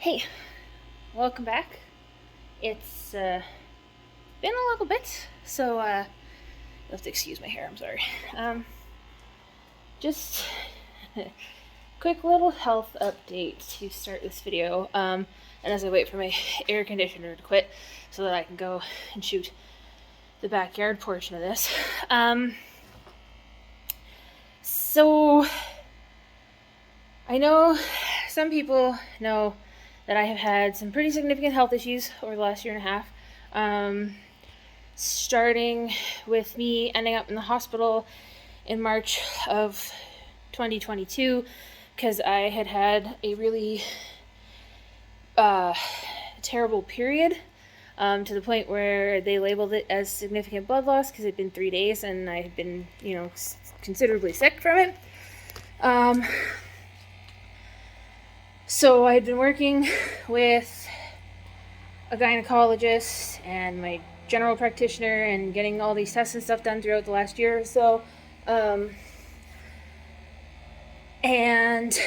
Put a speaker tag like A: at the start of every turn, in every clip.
A: Hey, welcome back. It's been a little bit, so you'll have to excuse my hair. I'm sorry. Just quick little health update to start this video. And as I wait for my air conditioner to quit, so that I can go and shoot the backyard portion of this. So I know some people know that I have had some pretty significant health issues over the last year and a half. Starting with me ending up in the hospital in March of 2022 because I had a really terrible period to the point where they labeled it as significant blood loss because it had been 3 days and I had been, considerably sick from it. So I had been working with a gynecologist and my general practitioner and getting all these tests and stuff done throughout the last year or so. And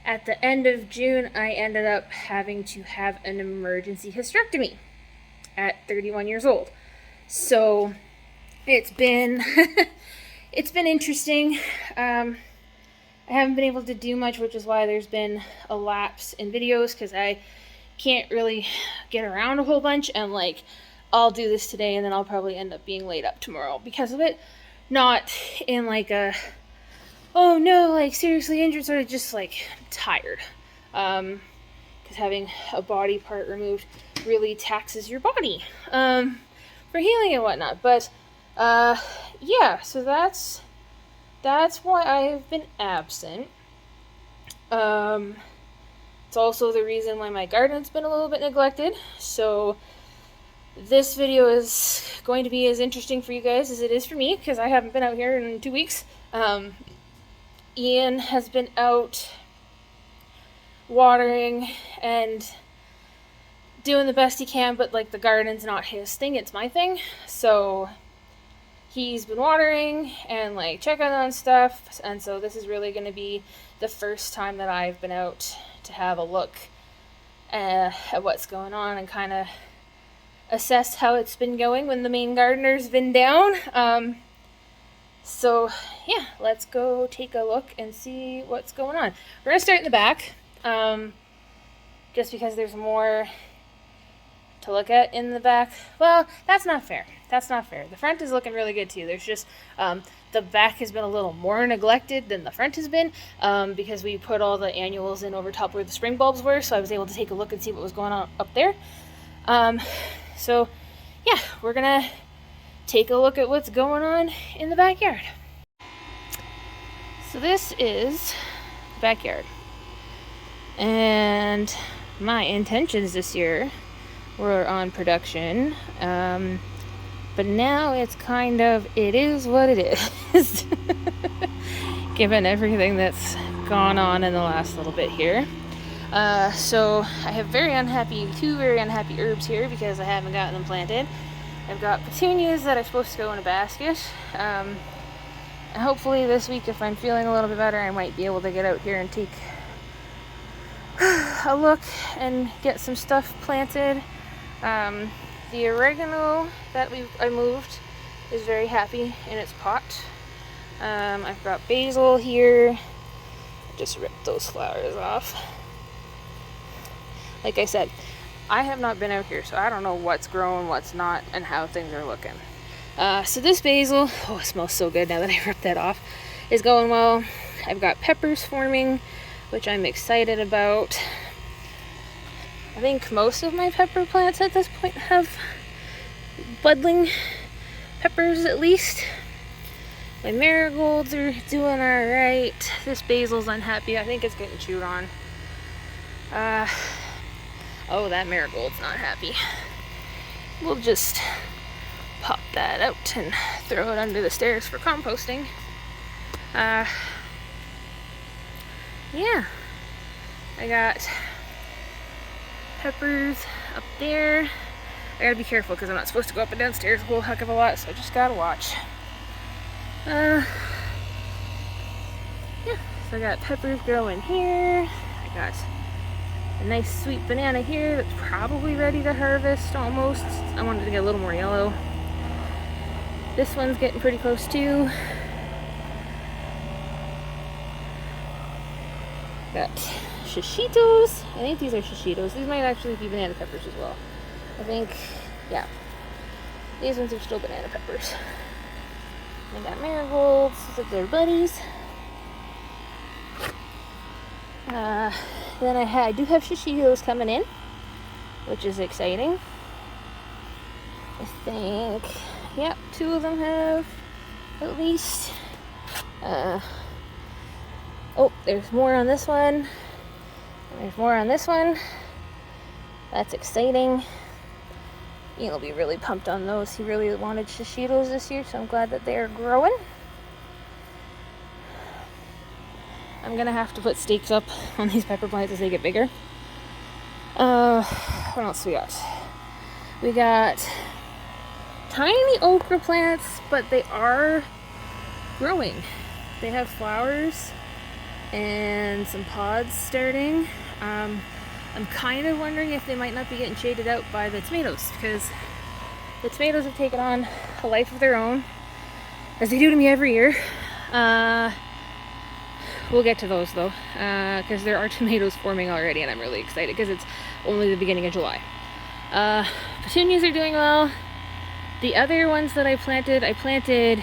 A: at the end of June, I ended up having to have an emergency hysterectomy at 31 years old. So it's been it's been interesting. I haven't been able to do much, which is why there's been a lapse in videos, because I can't really get around a whole bunch, and I'll do this today and then I'll probably end up being laid up tomorrow because of it. Not in a, oh no, seriously injured, sort of just tired. Because having a body part removed really taxes your body for healing and whatnot. But yeah, so that's why I have been absent. It's also the reason why my garden's been a little bit neglected. So this video is going to be as interesting for you guys as it is for me, because I haven't been out here in 2 weeks. Ian has been out watering and doing the best he can, but the garden's not his thing, it's my thing. So he's been watering and checking on stuff, and so this is really going to be the first time that I've been out to have a look at what's going on and kind of assess how it's been going when the main gardener's been down. So yeah, let's go take a look and see what's going on. We're going to start in the back, just because there's more to look at in the back. Well, that's not fair. The front is looking really good too. There's just the back has been a little more neglected than the front has been, because we put all the annuals in over top where the spring bulbs were, so I was able to take a look and see what was going on up there. So yeah, we're gonna take a look at what's going on in the backyard. So this is the backyard, and my intentions this year were on production, but now it's it is what it is, given everything that's gone on in the last little bit here. So I have two very unhappy herbs here because I haven't gotten them planted. I've got petunias that are supposed to go in a basket, and hopefully this week, if I'm feeling a little bit better, I might be able to get out here and take a look and get some stuff planted. The oregano that I moved is very happy in its pot. I've got basil here. Just ripped those flowers off. Like I said, I have not been out here, so I don't know what's growing, what's not, and how things are looking. So this basil, oh, it smells so good now that I ripped that off, is going well. I've got peppers forming, which I'm excited about. I think most of my pepper plants at this point have budding peppers at least. My marigolds are doing alright. This basil's unhappy. I think it's getting chewed on. Oh, that marigold's not happy. We'll just pop that out and throw it under the stairs for composting. Yeah. I got peppers up there. I gotta be careful because I'm not supposed to go up and downstairs a whole heck of a lot, so I just gotta watch. Yeah, so I got peppers growing here. I got a nice sweet banana here that's probably ready to harvest almost. I wanted to get a little more yellow. This one's getting pretty close too. Got shishitos. I think these are shishitos. These might actually be banana peppers as well. I think, yeah. These ones are still banana peppers. I got marigolds. Looks like they're buddies. Then I do have shishitos coming in, which is exciting. I think, yep, 2 of them have at least. Oh, there's more on this one. And there's more on this one. That's exciting. Ian'll be really pumped on those. He really wanted shishitos this year, so I'm glad that they are growing. I'm gonna have to put stakes up on these pepper plants as they get bigger. What else we got? We got tiny okra plants, but they are growing. They have flowers and some pods starting. I'm kind of wondering if they might not be getting shaded out by the tomatoes, because the tomatoes have taken on a life of their own, as they do to me every year. We'll get to those though, because there are tomatoes forming already, and I'm really excited because it's only the beginning of July. Petunias are doing well. The other ones that I planted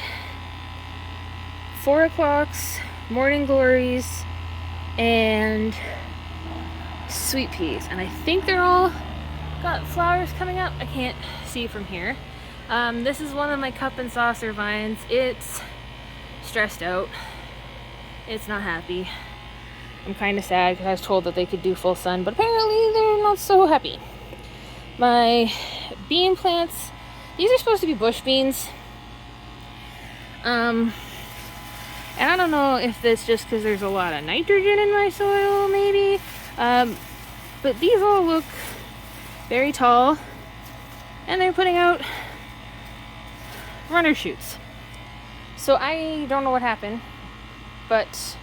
A: 4 o'clocks, morning glories, and sweet peas, and I think they're all got flowers coming up. I can't see from here. This is one of my cup and saucer vines. It's stressed out. It's not happy. I'm kind of sad because I was told that they could do full sun, but apparently they're not so happy. My bean plants, these are supposed to be bush beans. And I don't know if that's just because there's a lot of nitrogen in my soil, maybe. But these all look very tall, and they're putting out runner shoots. So I don't know what happened, but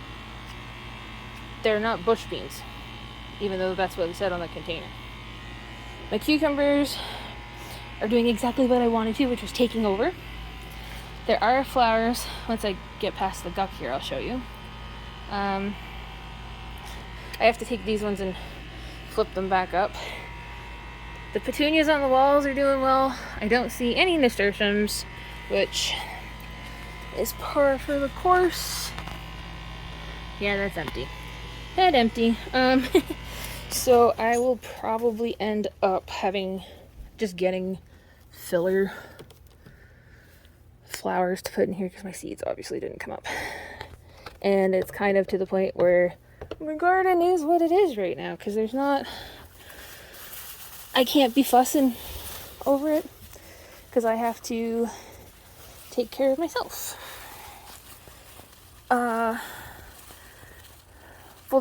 A: they're not bush beans, even though that's what it said on the container. My cucumbers are doing exactly what I wanted to, which was taking over. There are flowers. Once I get past the guck here, I'll show you. I have to take these ones and flip them back up. The petunias on the walls are doing well. I don't see any nasturtiums, which is par for the course. Yeah, that's empty. Head empty. So I will probably end up getting filler flowers to put in here because my seeds obviously didn't come up. And it's kind of to the point where my garden is what it is right now, because I can't be fussing over it because I have to take care of myself. Well,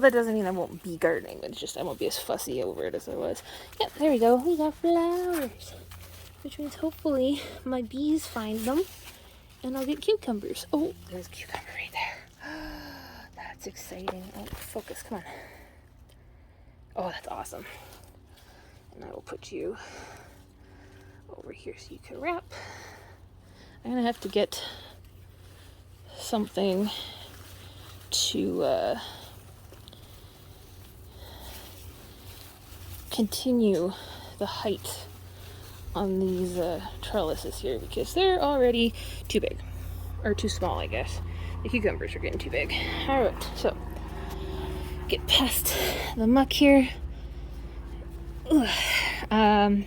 A: that doesn't mean I won't be gardening, but it's just I won't be as fussy over it as I was. Yep, there we go. We got flowers, which means hopefully my bees find them and I'll get cucumbers. Oh, there's a cucumber right there. That's exciting. Oh, focus, come on. Oh, that's awesome. And I will put you over here so you can wrap. I'm gonna have to get something to continue the height on these trellises here, because they're already too big, or too small, I guess. The cucumbers are getting too big. Alright, so get past the muck here. I've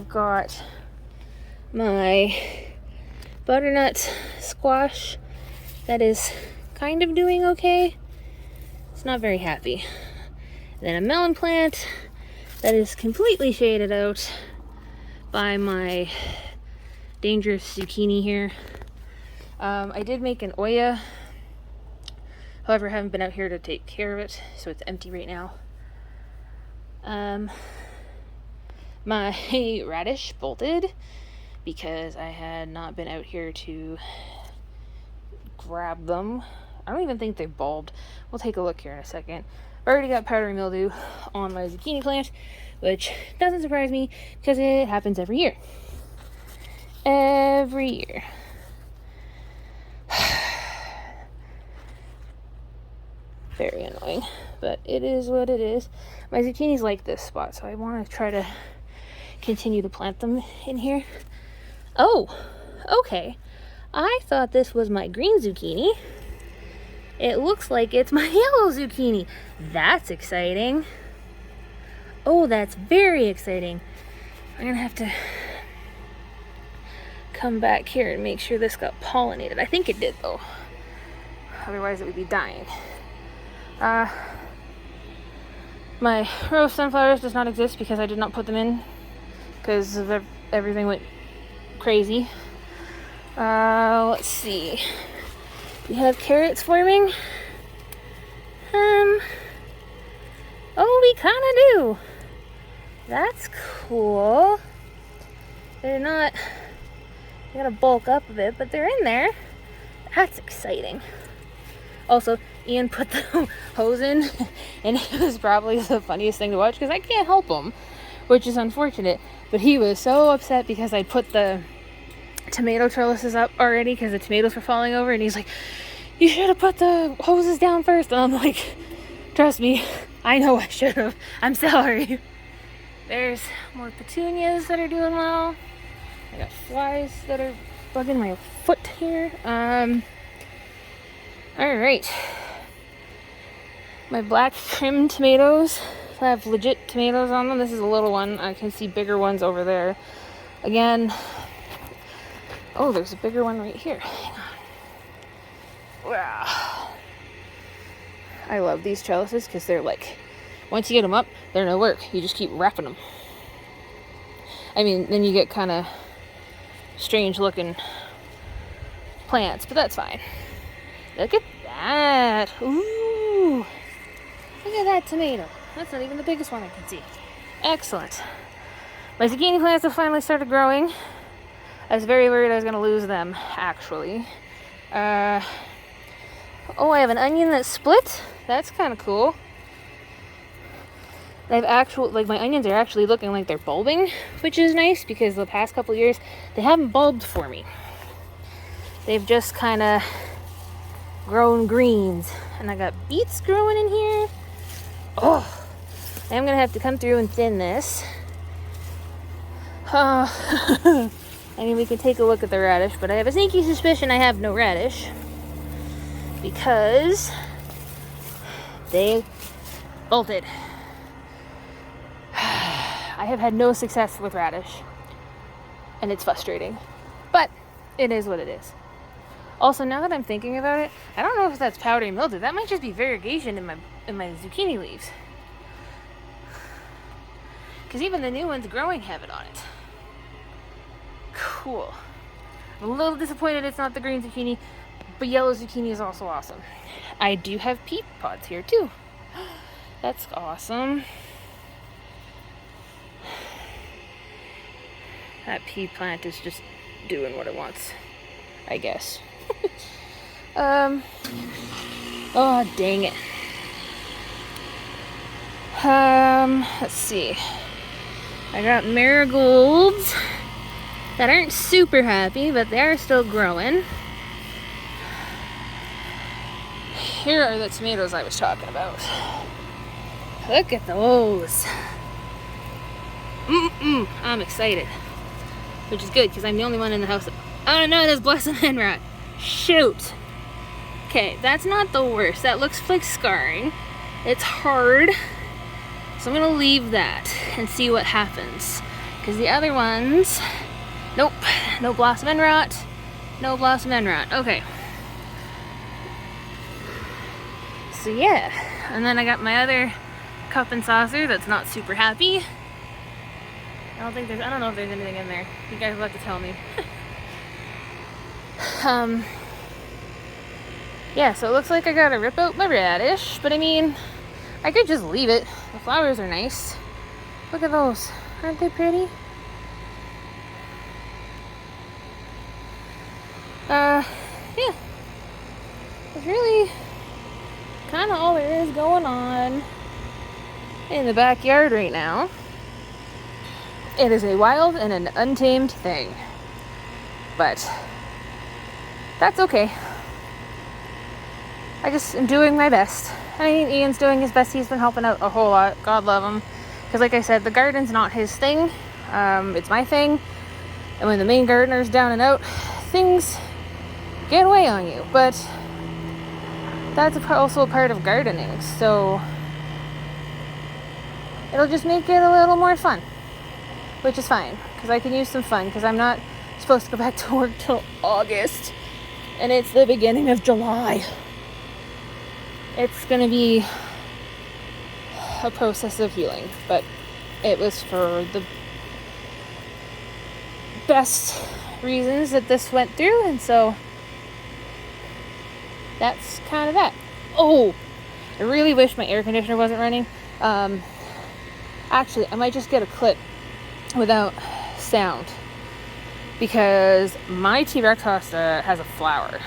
A: got my butternut squash that is kind of doing okay. It's not very happy. Then a melon plant that is completely shaded out by my dangerous zucchini here. I did make an Oya, however I haven't been out here to take care of it, so it's empty right now. My radish bolted because I had not been out here to grab them. I don't even think they bulbed. We'll take a look here in a second. already got powdery mildew on my zucchini plant, which doesn't surprise me because it happens every year. Every year. Very annoying, but it is what it is. My zucchinis like this spot, so I want to try to continue to plant them in here. Oh, okay. I thought this was my green zucchini. It looks like it's my yellow zucchini. That's exciting. Oh, that's very exciting. I'm gonna have to come back here and make sure this got pollinated. I think it did though. Otherwise it would be dying. My rose sunflowers does not exist because I did not put them in because of everything went crazy. Let's see. We have carrots forming. Oh, we kind of do. That's cool. They're not, they gotta bulk up a bit, but they're in there. That's exciting. Also, Ian put the hose in, and it was probably the funniest thing to watch because I can't help him, which is unfortunate. But he was so upset because I put the tomato trellises up already because the tomatoes were falling over, and he's like, "You should have put the hoses down first." And I'm like, "Trust me, I know I should have. I'm sorry." There's more petunias that are doing well. I got flies that are bugging my foot here. Alright. My black trim tomatoes have legit tomatoes on them. This is a little one. I can see bigger ones over there. Again, oh, there's a bigger one right here. Hang on. Wow. I love these trellises because they're like, once you get them up, they're no work. You just keep wrapping them. I mean, then you get kind of strange looking plants, but that's fine. Look at that. Ooh. Look at that tomato. That's not even the biggest one I can see. Excellent. My zucchini plants have finally started growing. I was very worried I was going to lose them, actually. Oh, I have an onion that's split. That's kind of cool. I have my onions are actually looking like they're bulbing, which is nice because the past couple years they haven't bulbed for me. They've just kind of grown greens. And I got beets growing in here. Oh, I'm gonna have to come through and thin this. I mean, we can take a look at the radish, but I have a sneaky suspicion I have no radish because they bolted. I have had no success with radish, and it's frustrating, but it is what it is. Also, now that I'm thinking about it, I don't know if that's powdery mildew. That might just be variegation in my zucchini leaves, because even the new ones growing have it on it. Cool. I'm a little disappointed it's not the green zucchini, but yellow zucchini is also awesome. I do have pea pods here too. That's awesome. That pea plant is just doing what it wants, I guess. Oh, dang it. Let's see. I got marigolds that aren't super happy, but they are still growing. Here are the tomatoes I was talking about. Look at those. I'm excited. Which is good, because I'm the only one in the house that... Oh no, there's Blossom Enrot. Shoot. Okay, that's not the worst. That looks like scarring. It's hard. So I'm going to leave that and see what happens. Because the other ones... Nope. No Blossom Enrot. No Blossom Enrot. Okay. So yeah. And then I got my other cup and saucer that's not super happy. I don't know if there's anything in there. You guys will have to tell me. Yeah, so it looks like I gotta rip out my radish, but I mean, I could just leave it. The flowers are nice. Look at those. Aren't they pretty? Yeah. That's really kind of all there is going on. in the backyard right now. It is a wild and an untamed thing. But that's okay. I just am doing my best. I mean, Ian's doing his best. He's been helping out a whole lot. God love him. Because like I said, the garden's not his thing. It's my thing. And when the main gardener's down and out, things get away on you. But that's also a part of gardening. So it'll just make it a little more fun. Which is fine. Because I can use some fun. Because I'm not supposed to go back to work till August. And it's the beginning of July. It's going to be a process of healing, but it was for the best reasons that this went through, and so that's kind of that. Oh, I really wish my air conditioner wasn't running. Actually, I might just get a clip without sound, because my T-Rex hosta has a flower,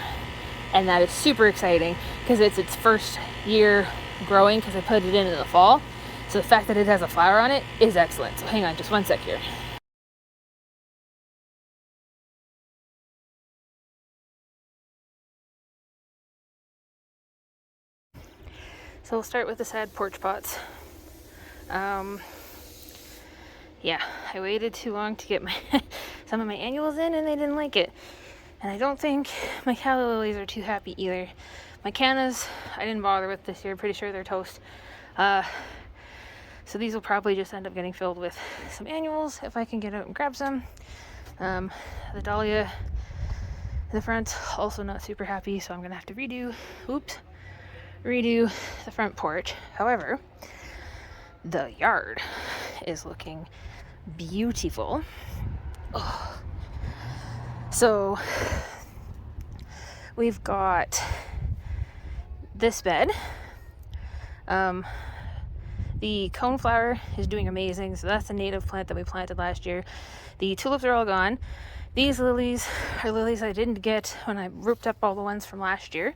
A: and that is super exciting because it's its first year growing, because I put it in the fall. So the fact that it has a flower on it is excellent. So hang on just one sec here. So we'll start with the sad porch pots. Yeah, I waited too long to get some of my annuals in, and they didn't like it. And I don't think my calla lilies are too happy either. My cannas, I didn't bother with this year. Pretty sure they're toast. So these will probably just end up getting filled with some annuals if I can get out and grab some. The dahlia in the front, also not super happy, so I'm going to have to redo the front porch. However, the yard is looking beautiful. Oh. So we've got this bed. The coneflower is doing amazing. So that's a native plant that we planted last year. The tulips are all gone. These lilies are lilies I didn't get when I rooped up all the ones from last year.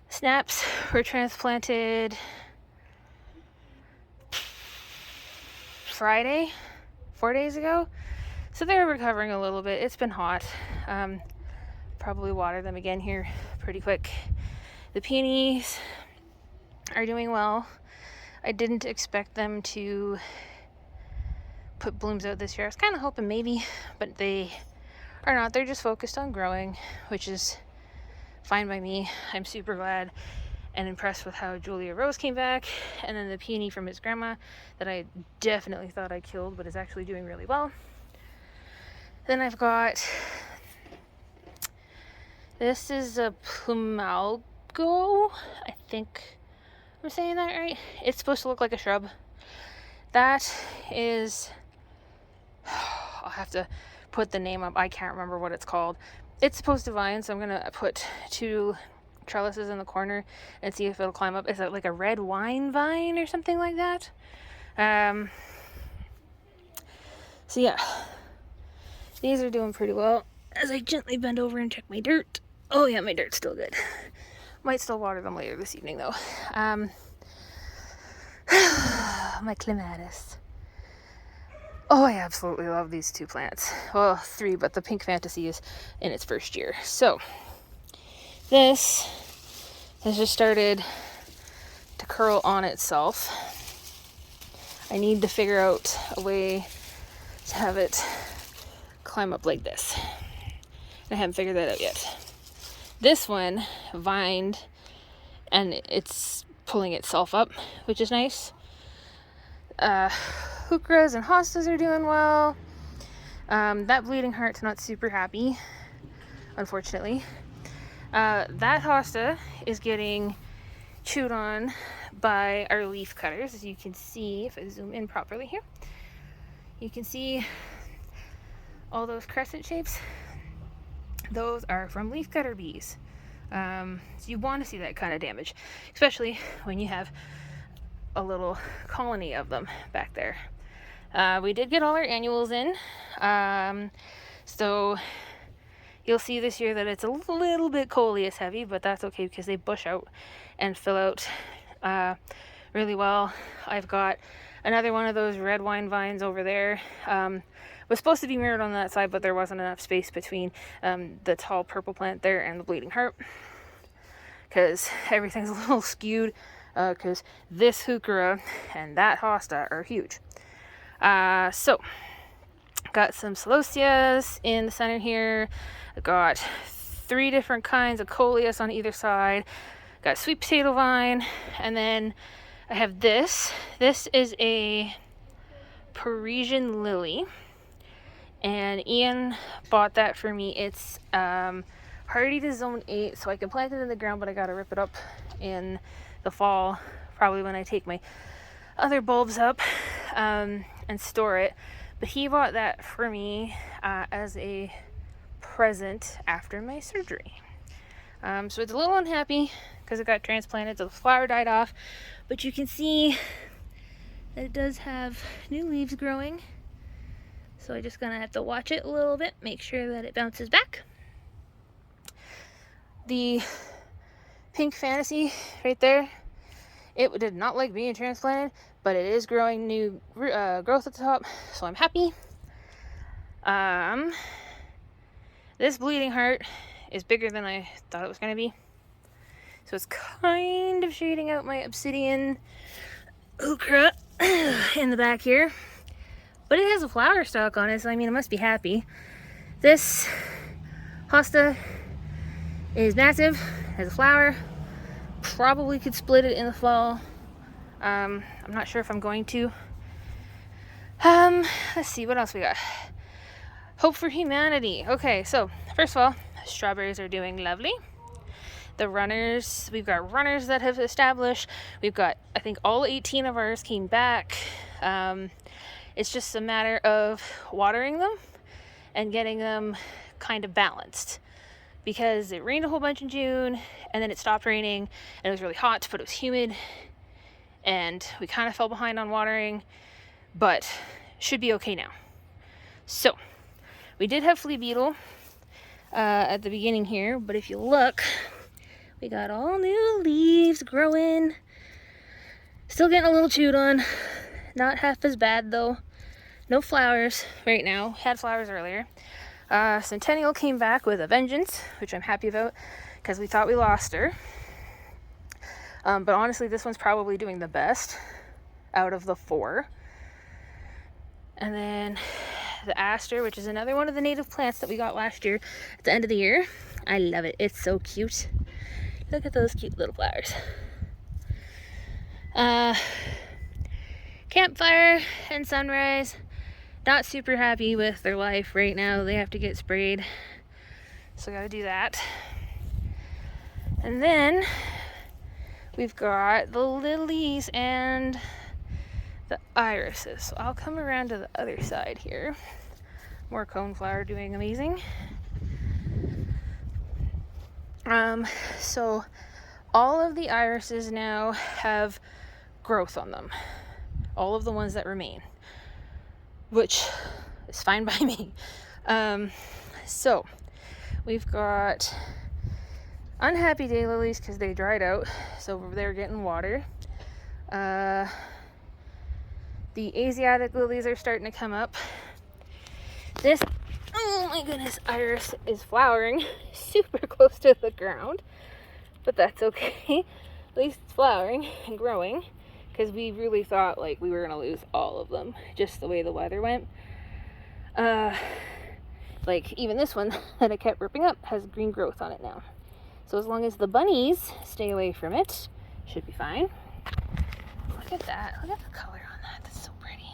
A: Snaps were transplanted Friday, 4 days ago. So they're recovering a little bit. It's been hot. Probably water them again here pretty quick. The peonies are doing well. I didn't expect them to put blooms out this year. I was kind of hoping maybe, but they are not. They're just focused on growing, which is fine by me. I'm super glad and impressed with how Julia Rose came back, and then the peony from his grandma that I definitely thought I killed, but is actually doing really well. Then I've got, this is a Plumalgo, I think I'm saying that right. It's supposed to look like a shrub. That is, I'll have to put the name up. I can't remember what it's called. It's supposed to vine, so I'm gonna put 2 trellises in the corner and see if it'll climb up. Is it like a red wine vine or something like that? So yeah, these are doing pretty well. As I gently bend over and check my dirt. Oh yeah, my dirt's still good. Might still water them later this evening though. My clematis. Oh, I absolutely love these 2 plants. Well, 3, but the pink fantasy is in its first year. So this has just started to curl on itself. I need to figure out a way to have it climb up like this. I haven't figured that out yet. This one vined and it's pulling itself up, which is nice. Heucheras and hostas are doing well. That bleeding heart's not super happy, unfortunately. That hosta is getting chewed on by our leaf cutters, as you can see if I zoom in properly here. You can see all those crescent shapes. Those are from leaf cutter bees. So you want to see that kind of damage, especially when you have a little colony of them back there. We did get all our annuals in, so you'll see this year that it's a little bit coleus heavy, but that's okay because they bush out and fill out really well. I've got another one of those red wine vines over there. Was supposed to be mirrored on that side, but there wasn't enough space between the tall purple plant there and the bleeding heart, because everything's a little skewed, because this heuchera and that hosta are huge. So got some celosteas in the center here. I got 3 different kinds of coleus on either side. Got sweet potato vine, and then I have this. This is a Parisian lily, and Ian bought that for me. It's hardy to zone 8, so I can plant it in the ground, but I gotta rip it up in the fall, probably when I take my other bulbs up and store it. But he bought that for me as a present after my surgery. So it's a little unhappy because it got transplanted, so the flower died off, but you can see that it does have new leaves growing. So I'm just gonna have to watch it a little bit, make sure that it bounces back. The pink fantasy right there, it did not like being transplanted, but it is growing new growth at the top, so I'm happy. This bleeding heart is bigger than I thought it was going to be. So it's kind of shading out my obsidian heuchera in the back here. But it has a flower stalk on it, so I mean, it must be happy. This hosta is massive, has a flower. Probably could split it in the fall. I'm not sure if I'm going to. Let's see, what else we got? Hope for humanity. Okay, so first of all, strawberries are doing lovely. The runners, we've got runners that have established. We've got, I think all 18 of ours came back. It's just a matter of watering them and getting them kind of balanced, because it rained a whole bunch in June and then it stopped raining and it was really hot, but it was humid and we kind of fell behind on watering, but should be okay now. So we did have flea beetle at the beginning here, but if you look, we got all new leaves growing. Still getting a little chewed on. Not half as bad though. No flowers right now. Had flowers earlier. Centennial came back with a vengeance, which I'm happy about because we thought we lost her. But honestly, this one's probably doing the best out of the 4. And then the aster, which is another one of the native plants that we got last year at the end of the year. I love it. It's so cute. Look at those cute little flowers. Campfire and sunrise, not super happy with their life right now. They have to get sprayed, so gotta do that. And then we've got the lilies and the irises. So I'll come around to the other side here. More coneflower doing amazing. So all of the irises now have growth on them. All of the ones that remain, which is fine by me. So we've got unhappy daylilies because they dried out, so they're getting water. The Asiatic lilies are starting to come up. This, oh my goodness, iris is flowering super close to the ground, but that's okay. At least it's flowering and growing, because we really thought like we were going to lose all of them, just the way the weather went. Like even this one that I kept ripping up has green growth on it now. So as long as the bunnies stay away from it, should be fine. Look at that. Look at the color on that. That's so pretty.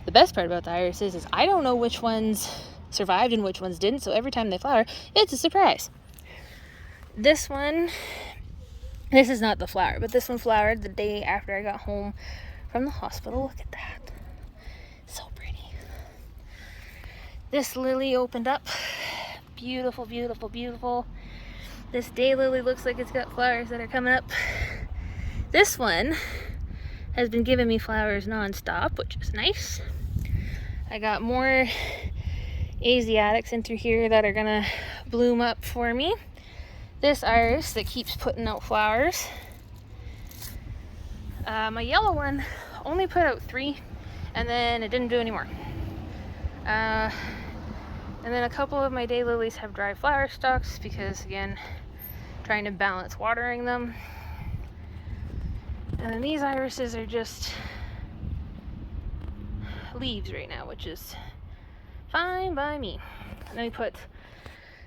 A: The best part about the irises is I don't know which ones survived and which ones didn't, so every time they flower, it's a surprise. This is not the flower, but this one flowered the day after I got home from the hospital. Look at that. So pretty. This lily opened up. Beautiful, beautiful, beautiful. This daylily looks like it's got flowers that are coming up. This one has been giving me flowers non-stop, which is nice. I got more Asiatics in through here that are gonna bloom up for me. this iris that keeps putting out flowers. My yellow one only put out 3, and then it didn't do any more. And then a couple of my daylilies have dry flower stalks because, again, trying to balance watering them. And then these irises are just leaves right now, which is fine by me. And then we put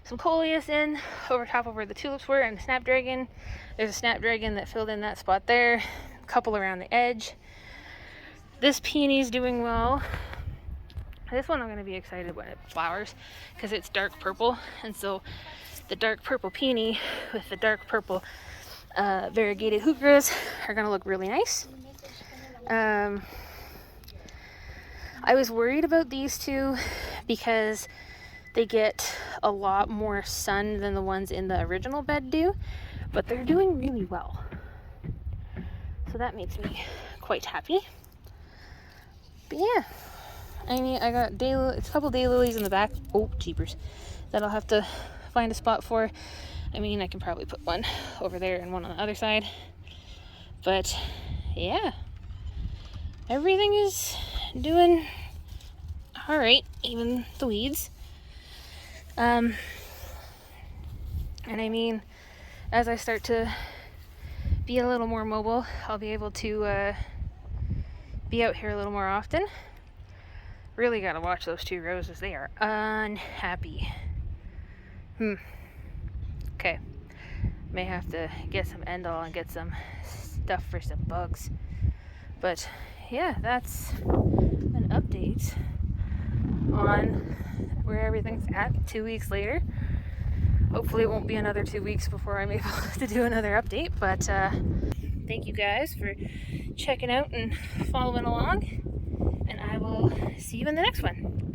A: some coleus in over top of where the tulips were, and the snapdragon. There's a snapdragon that filled in that spot there, a couple around the edge. This peony's doing well. This one I'm going to be excited when it flowers because it's dark purple, and so the dark purple peony with the dark purple variegated heucheras are going to look really nice. I was worried about these two because they get a lot more sun than the ones in the original bed do, but they're doing really well. So that makes me quite happy. But yeah, I mean, I got a couple daylilies in the back. Oh, jeepers. That I'll have to find a spot for. I mean, I can probably put one over there and one on the other side. But yeah, everything is doing all right, even the weeds. And I mean, as I start to be a little more mobile, I'll be able to be out here a little more often. Really gotta watch those 2 roses. They are unhappy. Okay. May have to get some Endol and get some stuff for some bugs. But yeah, that's an update on where everything's at 2 weeks later. Hopefully it won't be another 2 weeks before I'm able to do another update, but thank you guys for checking out and following along, and I will see you in the next one.